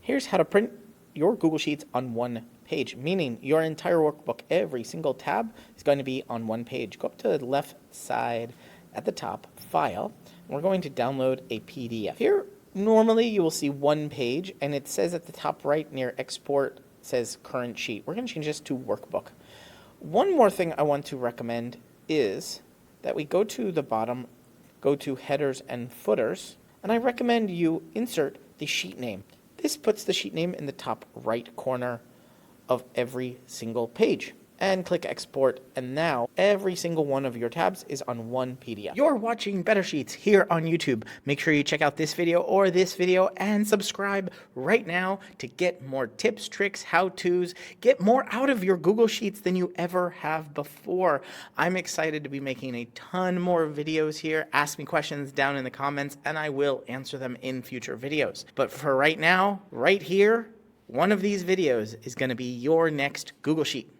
Here's how to print your Google Sheets on one page, meaning your entire workbook, every single tab is going to be on one page. Go up to the left side at the top, File, and we're going to download a PDF. Here, normally you will see one page, and it says at the top right near Export, says Current Sheet. We're going to change this to Workbook. One more thing I want to recommend is that we go to the bottom, go to Headers and Footers, and I recommend you insert the sheet name. This puts the sheet name in the top right corner of every single page. And click Export, and now every single one of your tabs is on one PDF. You're watching Better Sheets here on YouTube. Make sure you check out this video or this video and subscribe right now to get more tips, tricks, how-tos, get more out of your Google Sheets than you ever have before. I'm excited to be making a ton more videos here. Ask me questions down in the comments and I will answer them in future videos. But for right now, right here, one of these videos is going to be your next Google Sheet.